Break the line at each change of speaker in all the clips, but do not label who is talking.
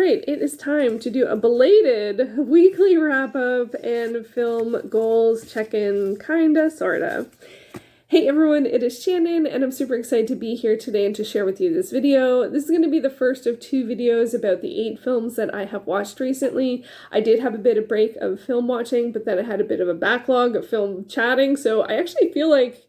right, it is time to do a belated weekly wrap-up and film goals check-in, kinda, sorta. Hey everyone, it is Shannon, and I'm super excited to be here today and to share with you this video. This is going to be the first of 2 videos about the 8 films that I have watched recently. I did have a bit of break of film watching, but then I had a bit of a backlog of film chatting, so I actually feel like,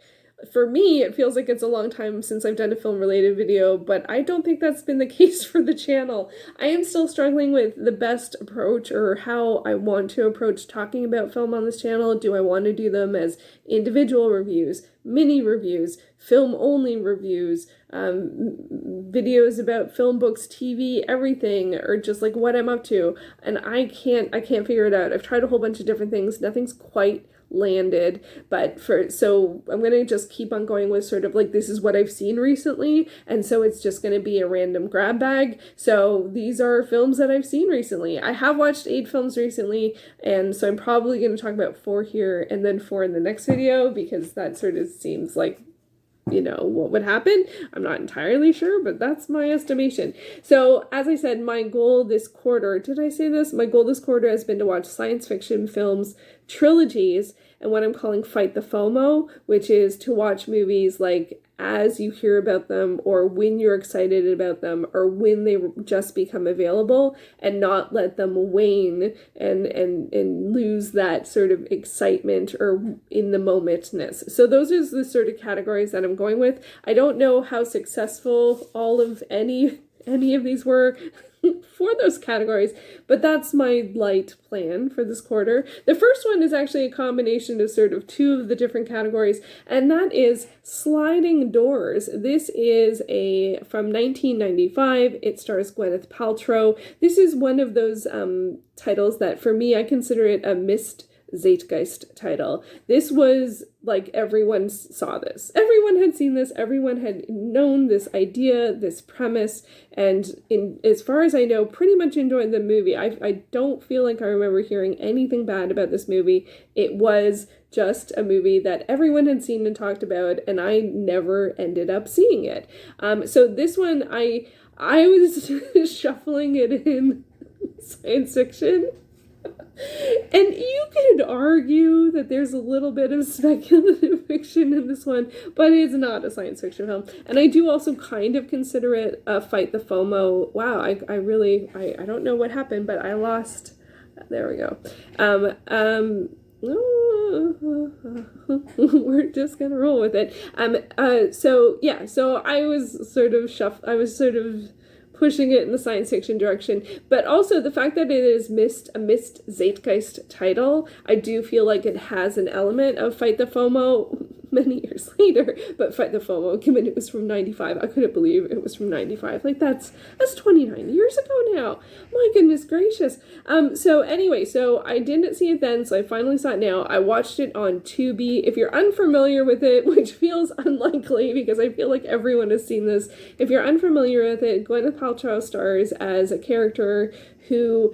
for me, it feels like it's a long time since I've done a film-related video, but I don't think that's been the case for the channel. I am still struggling with the best approach or how I want to approach talking about film on this channel. Do I want to do them as individual reviews, mini reviews, film-only reviews, videos about film, books, TV, everything, or just like what I'm up to? And I can't figure it out. I've tried a whole bunch of different things. Nothing's quite landed, but so I'm gonna just keep on going with sort of like, this is what I've seen recently, and so it's just gonna be a random grab bag. So these are films that I've seen recently. I have watched 8 films recently, and so I'm probably gonna talk about 4 here and then 4 in the next video, because that sort of seems like, you know, what would happen. I'm not entirely sure, but that's my estimation. So as I said, my goal this quarter, did I say this? My goal this quarter has been to watch science fiction films trilogies, and what I'm calling Fight the FOMO, which is to watch movies like as you hear about them, or when you're excited about them, or when they just become available, and not let them wane and lose that sort of excitement or in the momentness. So those are the sort of categories that I'm going with. I don't know how successful all of any of these were for those categories, but that's my light plan for this quarter. The first one is actually a combination of sort of 2 of the different categories, and that is Sliding Doors. This is from 1995. It stars Gwyneth Paltrow. This is one of those titles that, for me, I consider it a missed Zeitgeist title. This was like, everyone saw this. Everyone had seen this. Everyone had known this idea, this premise, and as far as I know, pretty much enjoyed the movie. I don't feel like I remember hearing anything bad about this movie. It was just a movie that everyone had seen and talked about, and I never ended up seeing it. So this one, I was shuffling it in science fiction. And you could argue that there's a little bit of speculative fiction in this one, but it's not a science fiction film. And I do also kind of consider it a Fight the FOMO. Wow, I don't know what happened, but I lost. There we go. We're just gonna roll with it. So I was sort of pushing it in the science fiction direction, but also the fact that it is a missed Zeitgeist title, I do feel like it has an element of Fight the FOMO many years later, but Fight the FOMO, given it was from 95, I couldn't believe it was from 95. Like, that's 29 years ago now. My goodness gracious. So I didn't see it then, so I finally saw it now. I watched it on Tubi. If you're unfamiliar with it, which feels unlikely because I feel like everyone has seen this, if you're unfamiliar with it, Gwyneth Paltrow stars as a character who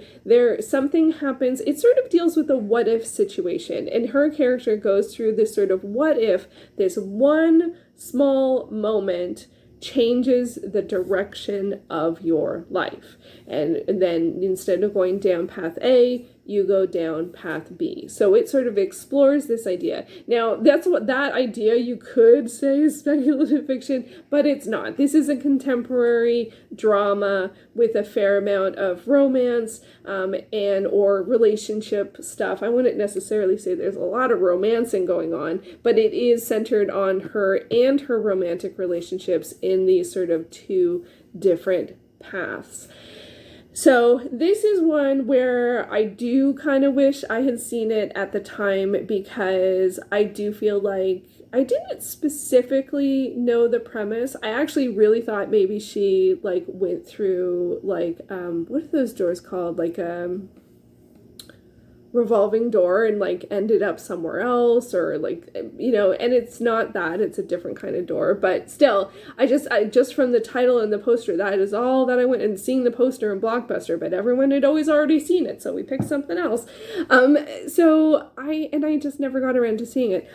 something happens. It sort of deals with a what if situation, and her character goes through this sort of what if this one small moment changes the direction of your life, and then instead of going down path A, you go down path B. So it sort of explores this idea. Now, that idea you could say is speculative fiction, but it's not. This is a contemporary drama with a fair amount of romance or relationship stuff. I wouldn't necessarily say there's a lot of romancing going on, but it is centered on her and her romantic relationships in these sort of 2 different paths. So this is one where I do kind of wish I had seen it at the time, because I do feel like I didn't specifically know the premise. I actually really thought maybe she like went through like, what are those doors called? Like, revolving door and like ended up somewhere else, or like, you know, and it's not that, it's a different kind of door, but still, I just from the title and the poster, that is all that I went and seeing the poster in Blockbuster, but everyone had always already seen it, so we picked something else. So I just never got around to seeing it.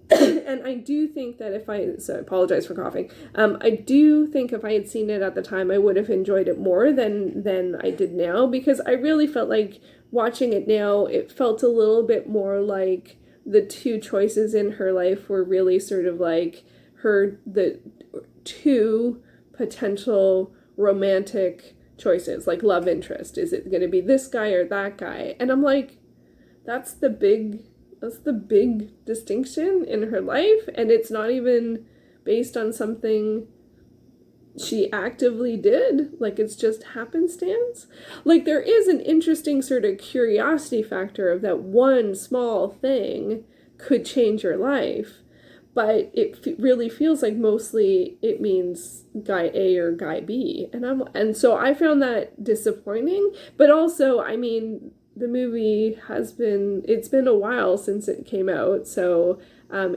And I do think that so I apologize for coughing. I do think if I had seen it at the time, I would have enjoyed it more than I did now, because I really felt like watching it now, it felt a little bit more like the two choices in her life were really sort of like the two potential romantic choices, like love interest. Is it going to be this guy or that guy? And I'm like, that's the big distinction in her life, and it's not even based on something she actively did. Like, it's just happenstance. Like, there is an interesting sort of curiosity factor of that one small thing could change your life, but it really feels like mostly it means guy A or guy B, and so I found that disappointing. But also, I mean, the movie it's been a while since it came out, so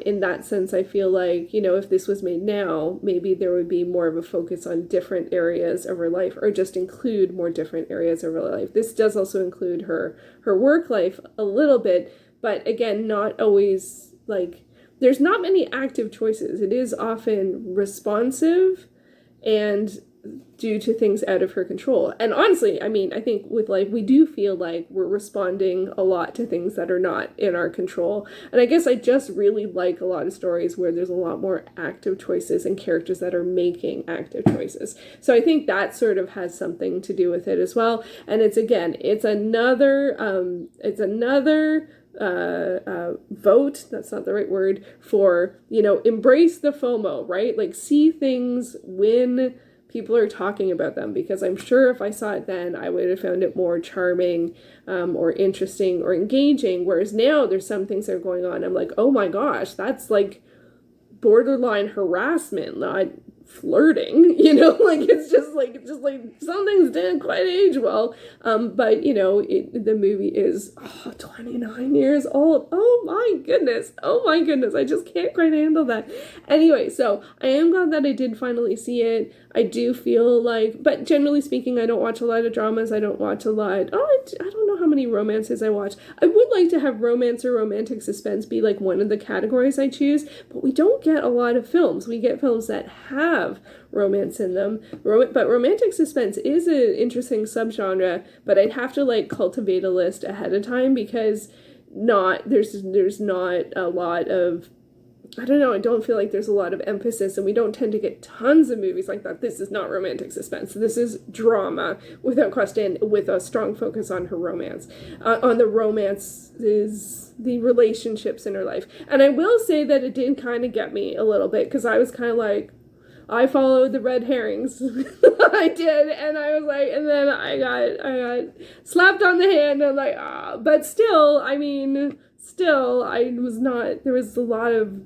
in that sense, I feel like, if this was made now, maybe there would be more of a focus on different areas of her life, or just include more different areas of her life. This does also include her work life a little bit, but again, not always, like, there's not many active choices. It is often responsive and due to things out of her control. And honestly, I mean, I think with life, we do feel like we're responding a lot to things that are not in our control. And I guess I just really like a lot of stories where there's a lot more active choices and characters that are making active choices. So I think that sort of has something to do with it as well. And it's another vote, that's not the right word, for, embrace the FOMO, right? Like, see things when people are talking about them, because I'm sure if I saw it then, I would have found it more charming, or interesting or engaging, whereas now there's some things that are going on, I'm like, oh my gosh, that's like borderline harassment, not flirting, like it's just like some things didn't quite age well, but the movie is 29 years old. Oh my goodness, I just can't quite handle that. Anyway, so I am glad that I did finally see it. I do feel like, but generally speaking, I don't watch a lot of dramas. I don't watch a lot. I don't know how many romances I watch. I would like to have romance or romantic suspense be like one of the categories I choose, but we don't get a lot of films. We get films that have romance in them. But romantic suspense is an interesting subgenre, but I'd have to like cultivate a list ahead of time, because there's not a lot of, I don't know, I don't feel like there's a lot of emphasis, and we don't tend to get tons of movies like that. This is not romantic suspense. This is drama, without question, with a strong focus on her romance. On the romance is the relationships in her life. And I will say that it did kind of get me a little bit, because I was kind of like, I followed the red herrings. I did, and I was like, and then I got slapped on the hand, and I'm like, but still, I was not, there was a lot of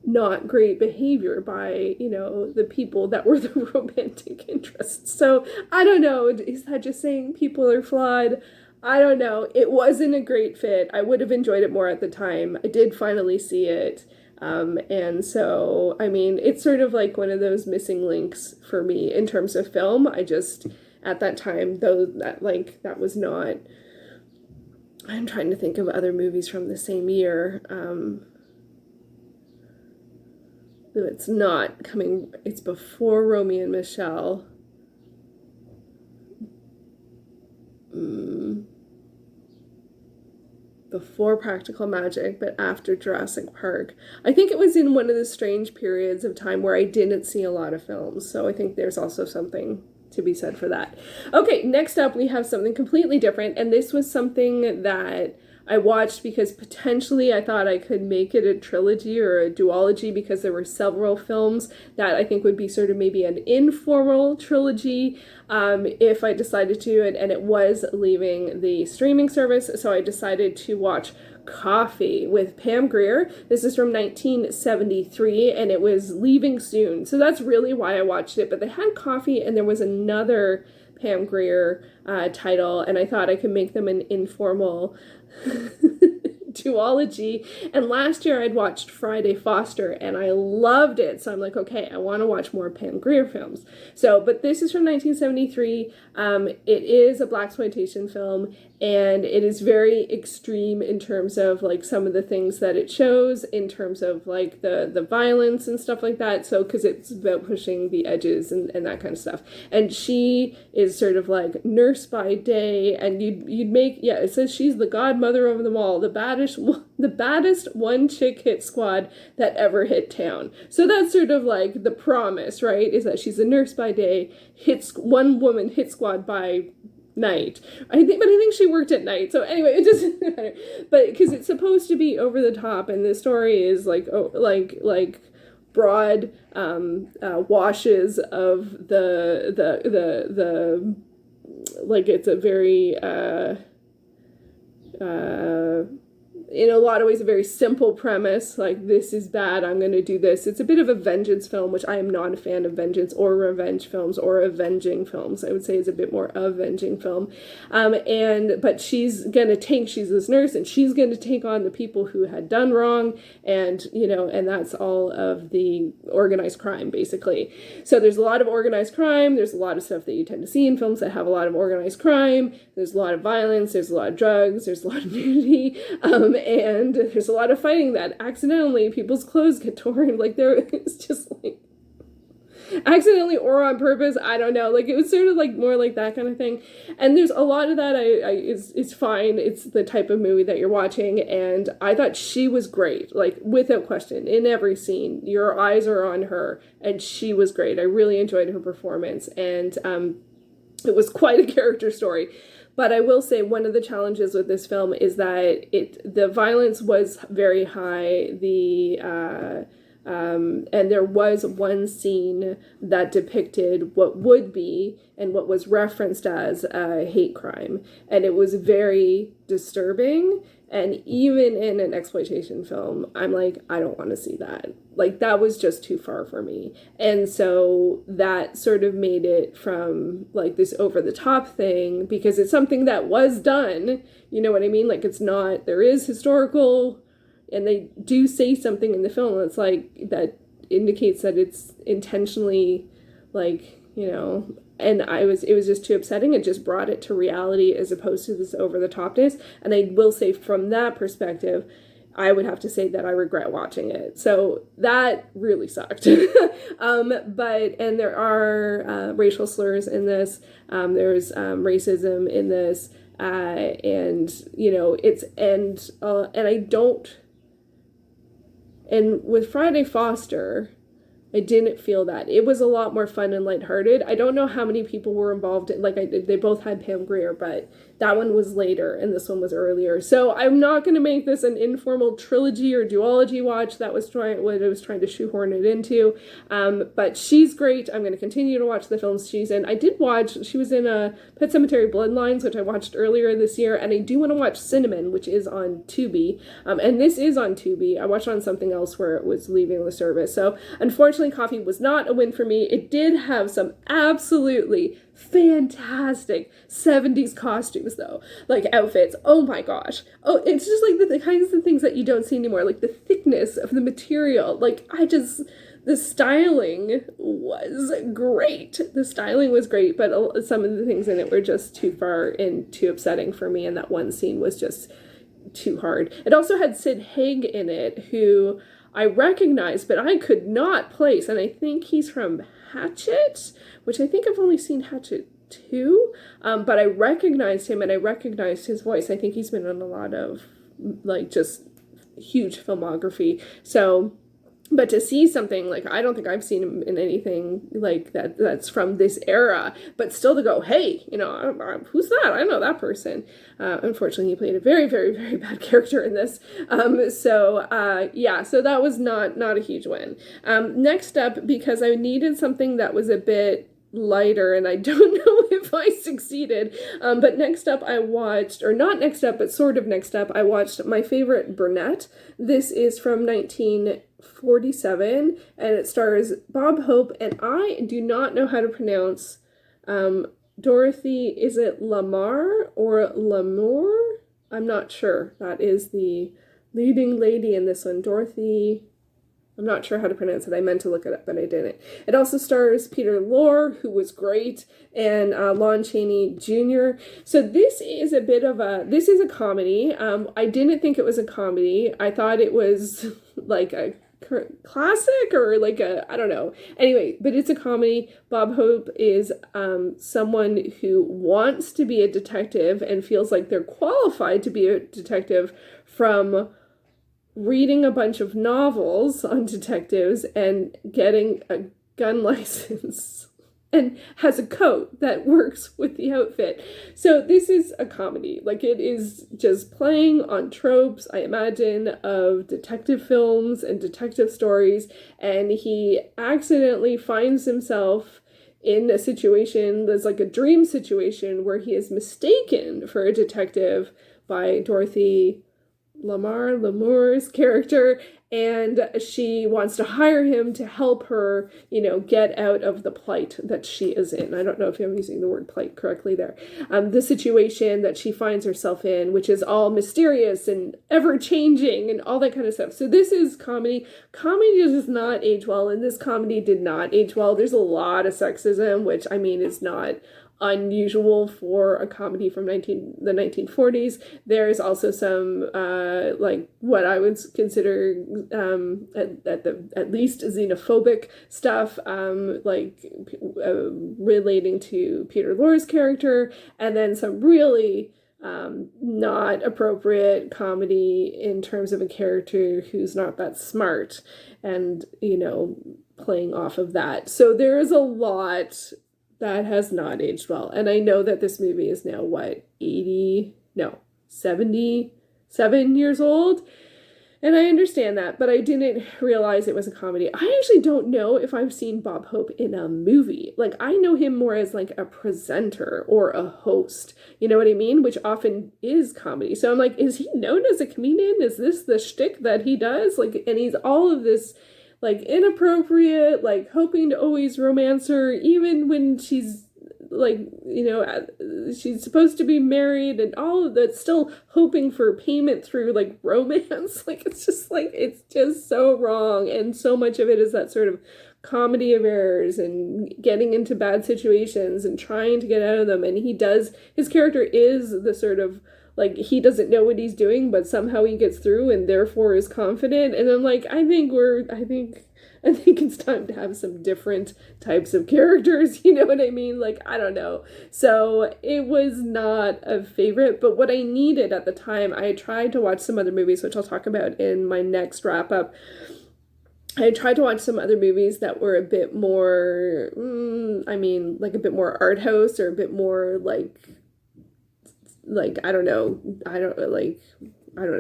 not great behavior by, the people that were the romantic interests. So, I don't know, is that just saying people are flawed? I don't know. It wasn't a great fit. I would have enjoyed it more at the time. I did finally see it. And so, I mean, it's sort of like one of those missing links for me in terms of film. I just, at that time, though, that was not, I'm trying to think of other movies from the same year. It's not coming, it's before Romy and Michelle. Before Practical Magic, but after Jurassic Park. I think it was in one of the strange periods of time where I didn't see a lot of films, so I think there's also something to be said for that. Okay, next up we have something completely different, and this was something that I watched because potentially I thought I could make it a trilogy or a duology, because there were several films that I think would be sort of maybe an informal trilogy if I decided to, and it was leaving the streaming service, so I decided to watch Coffy with Pam Grier. This is from 1973, and it was leaving soon, so that's really why I watched it. But they had Coffy, and there was another Pam Grier title, and I thought I could make them an informal duology. And last year I'd watched Friday Foster and I loved it. So I'm like, okay, I want to watch more Pam Grier films. So, but this is from 1973. It is a blaxploitation film, and it is very extreme in terms of like some of the things that it shows, in terms of like the violence and stuff like that. So, because it's about pushing the edges and that kind of stuff. And she is sort of like nurse by day, and you'd make, yeah, it says she's the godmother of them all, the baddest one chick hit squad that ever hit town. So that's sort of like the promise, right? Is that she's a nurse by day, one woman hit squad by night. But I think she worked at night. So anyway, it doesn't matter. But because it's supposed to be over the top, and the story is like broad washes of the like, it's a very in a lot of ways a very simple premise, like, this is bad, I'm going to do this. It's a bit of a vengeance film, which I am not a fan of vengeance or revenge films or avenging films. I would say it's a bit more avenging film. But she's this nurse, and she's going to take on the people who had done wrong, and, and that's all of the organized crime, basically. So there's a lot of organized crime, there's a lot of stuff that you tend to see in films that have a lot of organized crime, there's a lot of violence, there's a lot of drugs, there's a lot of nudity, and there's a lot of fighting that accidentally people's clothes get torn. Like, it's just like accidentally or on purpose, I don't know. Like, it was sort of like more like that kind of thing. And there's a lot of that it's fine. It's the type of movie that you're watching, and I thought she was great, like, without question, in every scene. Your eyes are on her, and she was great. I really enjoyed her performance, and it was quite a character story. But I will say one of the challenges with this film is that the violence was very high. And there was one scene that depicted what would be and what was referenced as a hate crime. And it was very disturbing. And even in an exploitation film, I'm like, I don't want to see that. Like, that was just too far for me. And so that sort of made it from like this over the top thing, because it's something that was done. You know what I mean? Like, it's not, there is historical, and they do say something in the film that's like, that indicates that it's intentionally, like, and it was just too upsetting. It just brought it to reality as opposed to this over the topness. And I will say, from that perspective, I would have to say that I regret watching it. So that really sucked. And there are racial slurs in this. There's racism in this. And with Friday Foster, I didn't feel that. It was a lot more fun and lighthearted. I don't know how many people were involved in, like, they both had Pam Grier, but that one was later and this one was earlier. So I'm not going to make this an informal trilogy or duology watch. That was what I was trying to shoehorn it into. But she's great. I'm going to continue to watch the films she's in. I did watch, she was in Pet Sematary Bloodlines, which I watched earlier this year, and I do want to watch Cinnamon, which is on Tubi. And this is on Tubi. I watched on something else where it was leaving the service. So unfortunately, Coffy was not a win for me. It did have some absolutely fantastic 70s costumes, though, like outfits. Oh my gosh. Oh, it's just like the kinds of things that you don't see anymore, like the thickness of the material. Like, the styling was great. The styling was great, but some of the things in it were just too far and too upsetting for me, and that one scene was just too hard. It also had Sid Haig in it, who I recognized, but I could not place, and I think he's from Hatchet, which I think I've only seen Hatchet 2, but I recognized him, and I recognized his voice. I think he's been on a lot of, like, just huge filmography. So, but to see something, like, I don't think I've seen him in anything like that's from this era, but still to go, hey, who's that? I know that person. Unfortunately, he played a very, very, very bad character in this. So that was not a huge win. Next up, because I needed something that was a bit lighter, and I don't know if I succeeded, but next up I watched, or not next up, but sort of next up, I watched My Favorite Brunette. This is from 1947, and it stars Bob Hope, and I do not know how to pronounce Dorothy, is it Lamar or Lamour? I'm not sure. That is the leading lady in this one, Dorothy. I'm not sure how to pronounce it. I meant to look it up, but I didn't. It also stars Peter Lorre, who was great, and Lon Chaney Jr. So this is a comedy. I didn't think it was a comedy. I thought it was like a classic or like I don't know. Anyway, but it's a comedy. Bob Hope is someone who wants to be a detective and feels like they're qualified to be a detective from reading a bunch of novels on detectives and getting a gun license and has a coat that works with the outfit. So this is a comedy. Like, it is just playing on tropes, I imagine, of detective films and detective stories, and he accidentally finds himself in a situation that's like a dream situation where he is mistaken for a detective by Dorothy Lamour's character, and she wants to hire him to help her, get out of the plight that she is in. I don't know if I'm using the word plight correctly there. The situation that she finds herself in, which is all mysterious and ever-changing and all that kind of stuff. So this is comedy. Comedy does not age well, and this comedy did not age well. There's a lot of sexism, which, I mean, is not unusual for a comedy from the 1940s. There's also some like what I would consider at least xenophobic stuff, relating to Peter Lorre's character, and then some really not appropriate comedy in terms of a character who's not that smart, and playing off of that. So there is a lot that has not aged well. And I know that this movie is now, 77 years old. And I understand that, but I didn't realize it was a comedy. I actually don't know if I've seen Bob Hope in a movie. Like, I know him more as like a presenter or a host. You know what I mean? Which often is comedy. So I'm like, is he known as a comedian? Is this the shtick that he does? Like, and he's all of this like inappropriate, like hoping to always romance her, even when she's like, she's supposed to be married, and all of that, still hoping for payment through like romance. Like, it's just so wrong. And so much of it is that sort of comedy of errors and getting into bad situations and trying to get out of them. And his character is the sort of, like, he doesn't know what he's doing, but somehow he gets through and therefore is confident. And I'm like, I think it's time to have some different types of characters. You know what I mean? Like, I don't know. So it was not a favorite, but what I needed at the time, I tried to watch some other movies, which I'll talk about in my next wrap up. I tried to watch some other movies that were a bit more, like a bit more art house, or a bit more like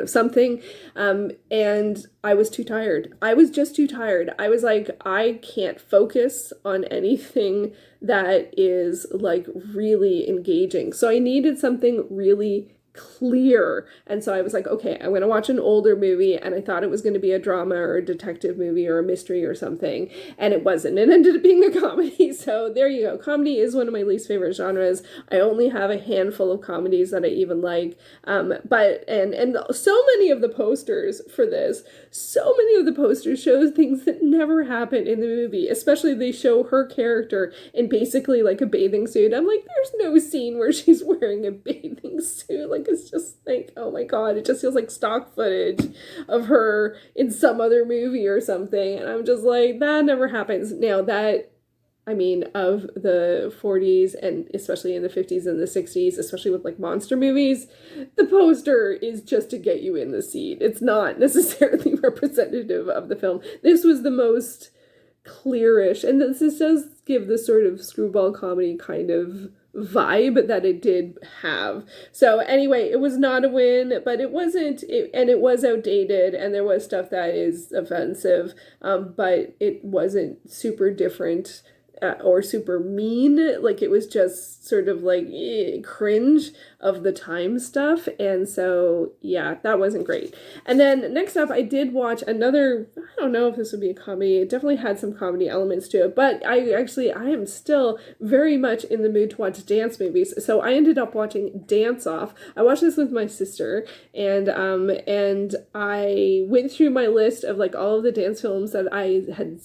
something. And I was too tired. I was just too tired. I was like, I can't focus on anything that is like really engaging. So I needed something really clear. And so I was like, okay, I'm going to watch an older movie, and I thought it was going to be a drama or a detective movie or a mystery or something, and it wasn't. It ended up being a comedy. So there you go. Comedy is one of my least favorite genres. I only have a handful of comedies that I even like. But so many of the posters for this, show things that never happen in the movie. Especially they show her character in basically like a bathing suit. I'm like, there's no scene where she's wearing a bathing suit. Like, it's just like, oh my god, it just feels like stock footage of her in some other movie or something. And I'm just like, that never happens. Now that, of the 40s, and especially in the 50s and the 60s, especially with like monster movies, the poster is just to get you in the seat. It's not necessarily representative of the film. This was the most clearish, and this does give the sort of screwball comedy kind of vibe that it did have. So anyway, it was not a win, but it wasn't, and it was outdated, and there was stuff that is offensive, but it wasn't super different or super mean. Like, it was just sort of like cringe of the time stuff. And so, yeah, that wasn't great. And then next up, I did watch another, I don't know if this would be a comedy. It definitely had some comedy elements to it, but I am still very much in the mood to watch dance movies. So I ended up watching Dance Off. I watched this with my sister, and I went through my list of like all of the dance films that I had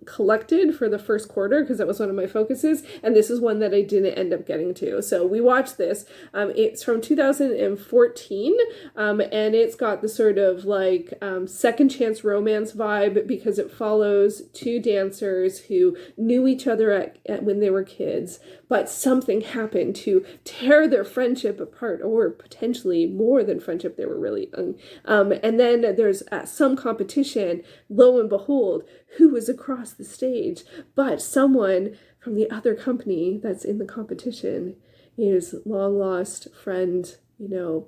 collected for the first quarter, because that was one of my focuses, and this is one that I didn't end up getting to. So we watched this. It's from 2014, and it's got the sort of like second chance romance vibe, because it follows two dancers who knew each other when they were kids, but something happened to tear their friendship apart, or potentially more than friendship. They were really young. And then there's some competition, lo and behold, who was across the stage, but someone from the other company that's in the competition is long lost friend,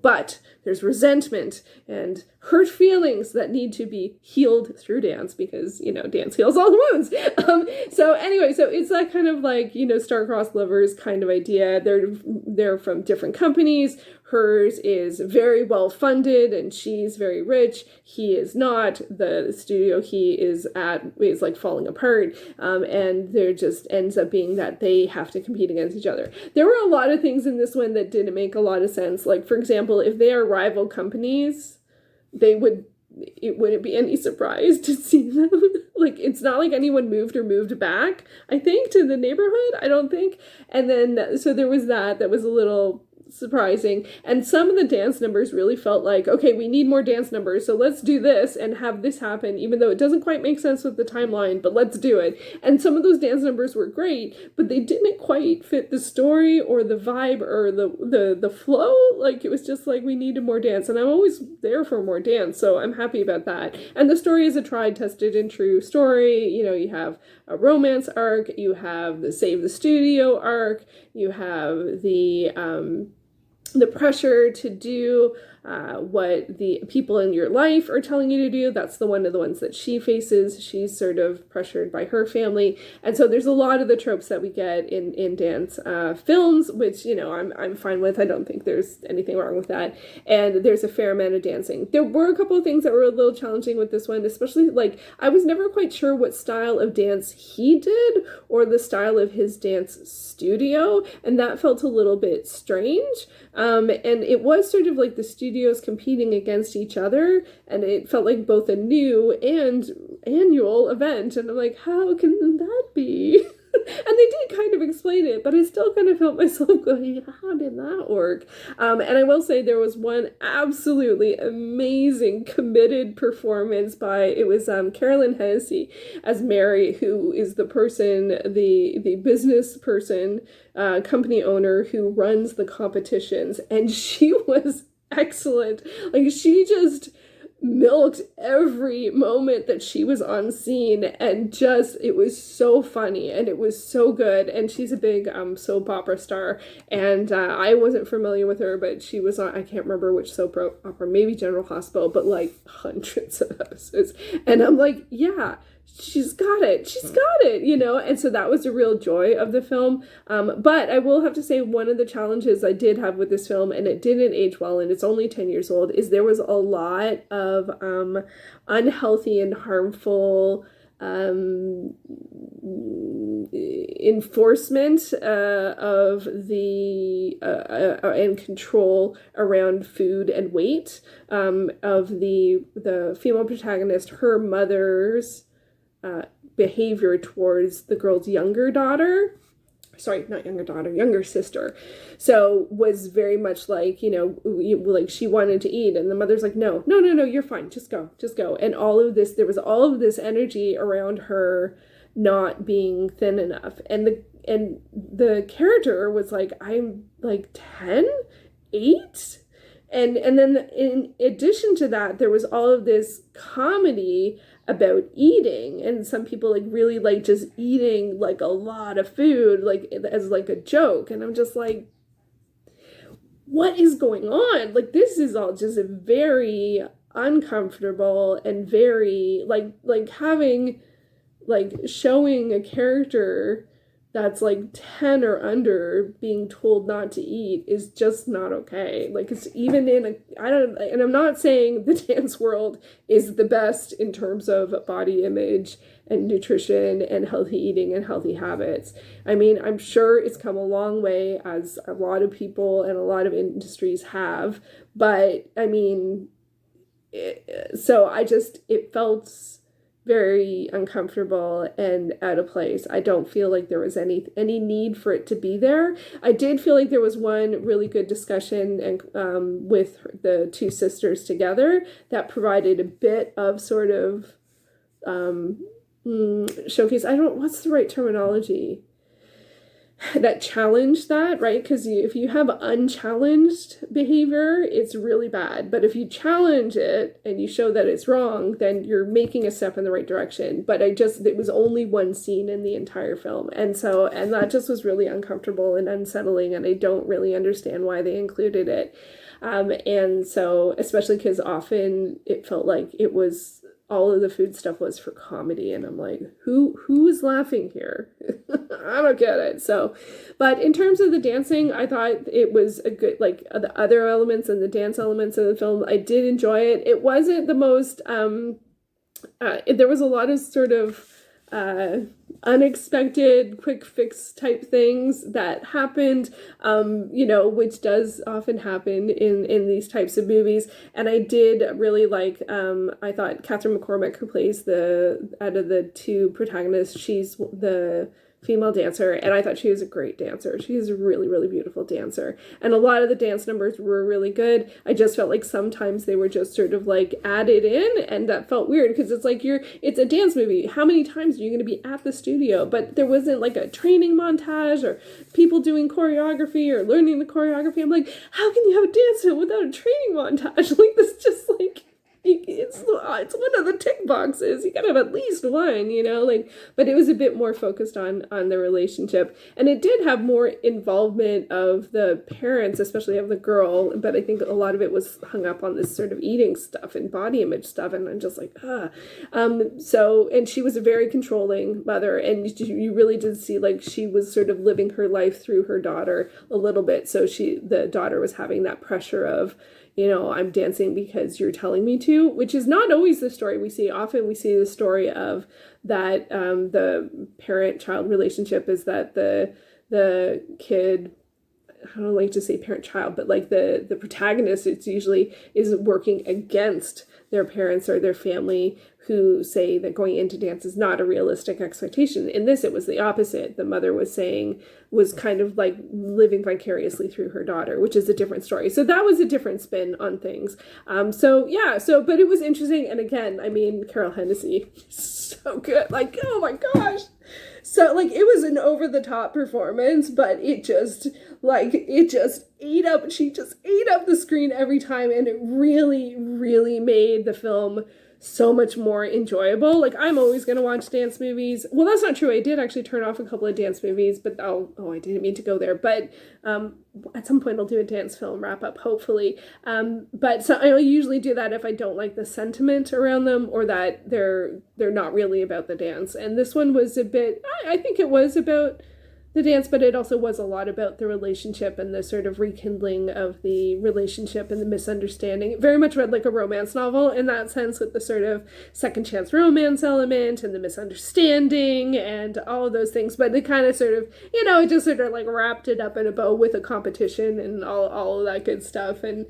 but there's resentment and hurt feelings that need to be healed through dance, because, dance heals all the wounds. So anyway, so it's that kind of like, star-crossed lovers kind of idea. They're from different companies. Hers is very well funded and she's very rich. He is not. The studio he is at is like falling apart. And there just ends up being that they have to compete against each other. There were a lot of things in this one that didn't make a lot of sense. Like, for example, if they are rival companies, it wouldn't be any surprise to see them. Like, it's not like anyone moved back, I think, to the neighborhood. I don't think. And then, so there was that was a little surprising. And some of the dance numbers really felt like, okay, we need more dance numbers, so let's do this and have this happen, even though it doesn't quite make sense with the timeline, but let's do it. And some of those dance numbers were great, but they didn't quite fit the story or the vibe or the flow. Like, it was just like, we needed more dance, and I'm always there for more dance, so I'm happy about that. And the story is a tried, tested, and true story. You have a romance arc, you have the save the studio arc, you have the pressure to do what the people in your life are telling you to do. That's one of the ones that she faces. She's sort of pressured by her family. And so there's a lot of the tropes that we get in dance films, which, I'm fine with. I don't think there's anything wrong with that. And there's a fair amount of dancing. There were a couple of things that were a little challenging with this one, especially like I was never quite sure what style of dance he did or the style of his dance studio. And that felt a little bit strange. And it was sort of like the studios competing against each other, and it felt like both a new and annual event. And I'm like, how can that be? And they did kind of explain it, but I still kind of felt myself going, how did that work? And I will say there was one absolutely amazing committed performance by, it was Carolyn Hennessy as Mary, who is the person, the business person, company owner who runs the competitions. And she was excellent. Like, she just milked every moment that she was on scene, and just, it was so funny and it was so good. And she's a big soap opera star, and I wasn't familiar with her, but she was on, I can't remember which soap opera, maybe General Hospital, but like hundreds of episodes. And I'm like, yeah, she's got it, and so that was a real joy of the film. But I will have to say, one of the challenges I did have with this film, and it didn't age well, and it's only 10 years old, is there was a lot of unhealthy and harmful enforcement of the and control around food and weight of the female protagonist, her mother's behavior towards the girl's younger sister. So was very much like, like she wanted to eat, and the mother's like, no, you're fine, just go. And all of this energy around her not being thin enough, and the character was like, I'm like 10, 8. And then in addition to that, there was all of this comedy about eating, and some people like really like just eating like a lot of food, like as like a joke. And I'm just like, what is going on? Like, this is all just very uncomfortable and very like having like showing a character that's like 10 or under being told not to eat is just not okay. Like, it's even in and I'm not saying the dance world is the best in terms of body image and nutrition and healthy eating and healthy habits. I mean, I'm sure it's come a long way, as a lot of people and a lot of industries have, but I mean, it felt very uncomfortable and out of place. I don't feel like there was any need for it to be there. I did feel like there was one really good discussion and with the two sisters together that provided a bit of sort of showcase. What's the right terminology? That challenge that, right? Because if you have unchallenged behavior, it's really bad. But if you challenge it and you show that it's wrong, then you're making a step in the right direction. But it was only one scene in the entire film. And that just was really uncomfortable and unsettling. And I don't really understand why they included it. And so, especially because often it felt like it was, all of the food stuff was for comedy, and I'm like, who is laughing here? I don't get it. So, but in terms of the dancing, I thought it was a good, like, the other elements and the dance elements of the film, I did enjoy it. It wasn't the most, there was a lot of sort of unexpected quick fix type things that happened, which does often happen in these types of movies. And I did really like, I thought Catherine McCormick, who plays out of the two protagonists, she's the female dancer, and I thought she was a great dancer. She's a really, really beautiful dancer. And a lot of the dance numbers were really good. I just felt like sometimes they were just sort of like added in, and that felt weird because it's like it's a dance movie. How many times are you going to be at the studio? But there wasn't like a training montage or people doing choreography or learning the choreography. I'm like, how can you have a dance film without a training montage? Like, this just like, it's one of the tick boxes. You gotta have at least one, but it was a bit more focused on the relationship, and it did have more involvement of the parents, especially of the girl, but I think a lot of it was hung up on this sort of eating stuff and body image stuff, and I'm just like, and she was a very controlling mother, and you really did see like she was sort of living her life through her daughter a little bit, so the daughter was having that pressure of, I'm dancing because you're telling me to, which is not always the story we see. Often we see the story of that the parent-child relationship is that the kid, I don't like to say parent-child, but like the protagonist, it's usually is working against their parents or their family who say that going into dance is not a realistic expectation. In this, it was the opposite. The mother was kind of like living vicariously through her daughter, which is a different story. So that was a different spin on things. But it was interesting. And again, I mean, Carol Hennessy, so good. Like, oh my gosh. So like, it was an over-the-top performance, but she just ate up the screen every time. And it really, really made the film so much more enjoyable. Like, I'm always going to watch dance movies. Well, that's not true. I did actually turn off a couple of dance movies, but I didn't mean to go there. But at some point I'll do a dance film wrap up, hopefully. But so I usually do that if I don't like the sentiment around them or that they're not really about the dance. And this one was a bit, I think it was about the dance, but it also was a lot about the relationship and the sort of rekindling of the relationship and the misunderstanding. It very much read like a romance novel in that sense, with the sort of second chance romance element and the misunderstanding and all of those things. But it kind of sort of, it just sort of like wrapped it up in a bow with a competition and all of that good stuff and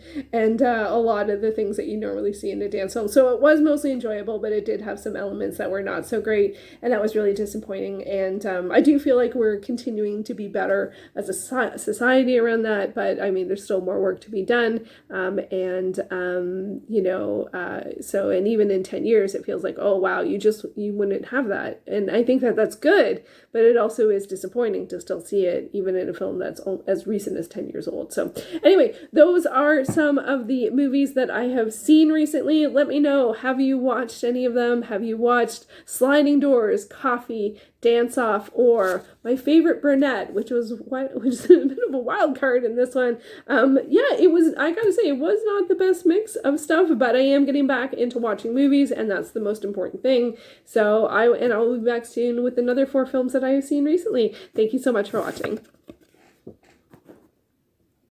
a lot of the things that you normally see in a dance film. So it was mostly enjoyable, but it did have some elements that were not so great, and that was really disappointing. And I do feel like we're continuing to be better as a society around that, but I mean, there's still more work to be done. So, and even in 10 years, it feels like, oh, wow, you wouldn't have that. And I think that that's good, but it also is disappointing to still see it, even in a film that's as recent as 10 years old. So anyway, those are some of the movies that I have seen recently. Let me know, have you watched any of them? Have you watched Sliding Doors, Coffy, Dance Off, or My Favorite Brunette, which is a bit of a wild card in this one. Yeah, it was, I gotta say, it was not the best mix of stuff, but I am getting back into watching movies, and that's the most important thing. So I'll be back soon with another 4 films that I have seen recently. Thank you so much for watching.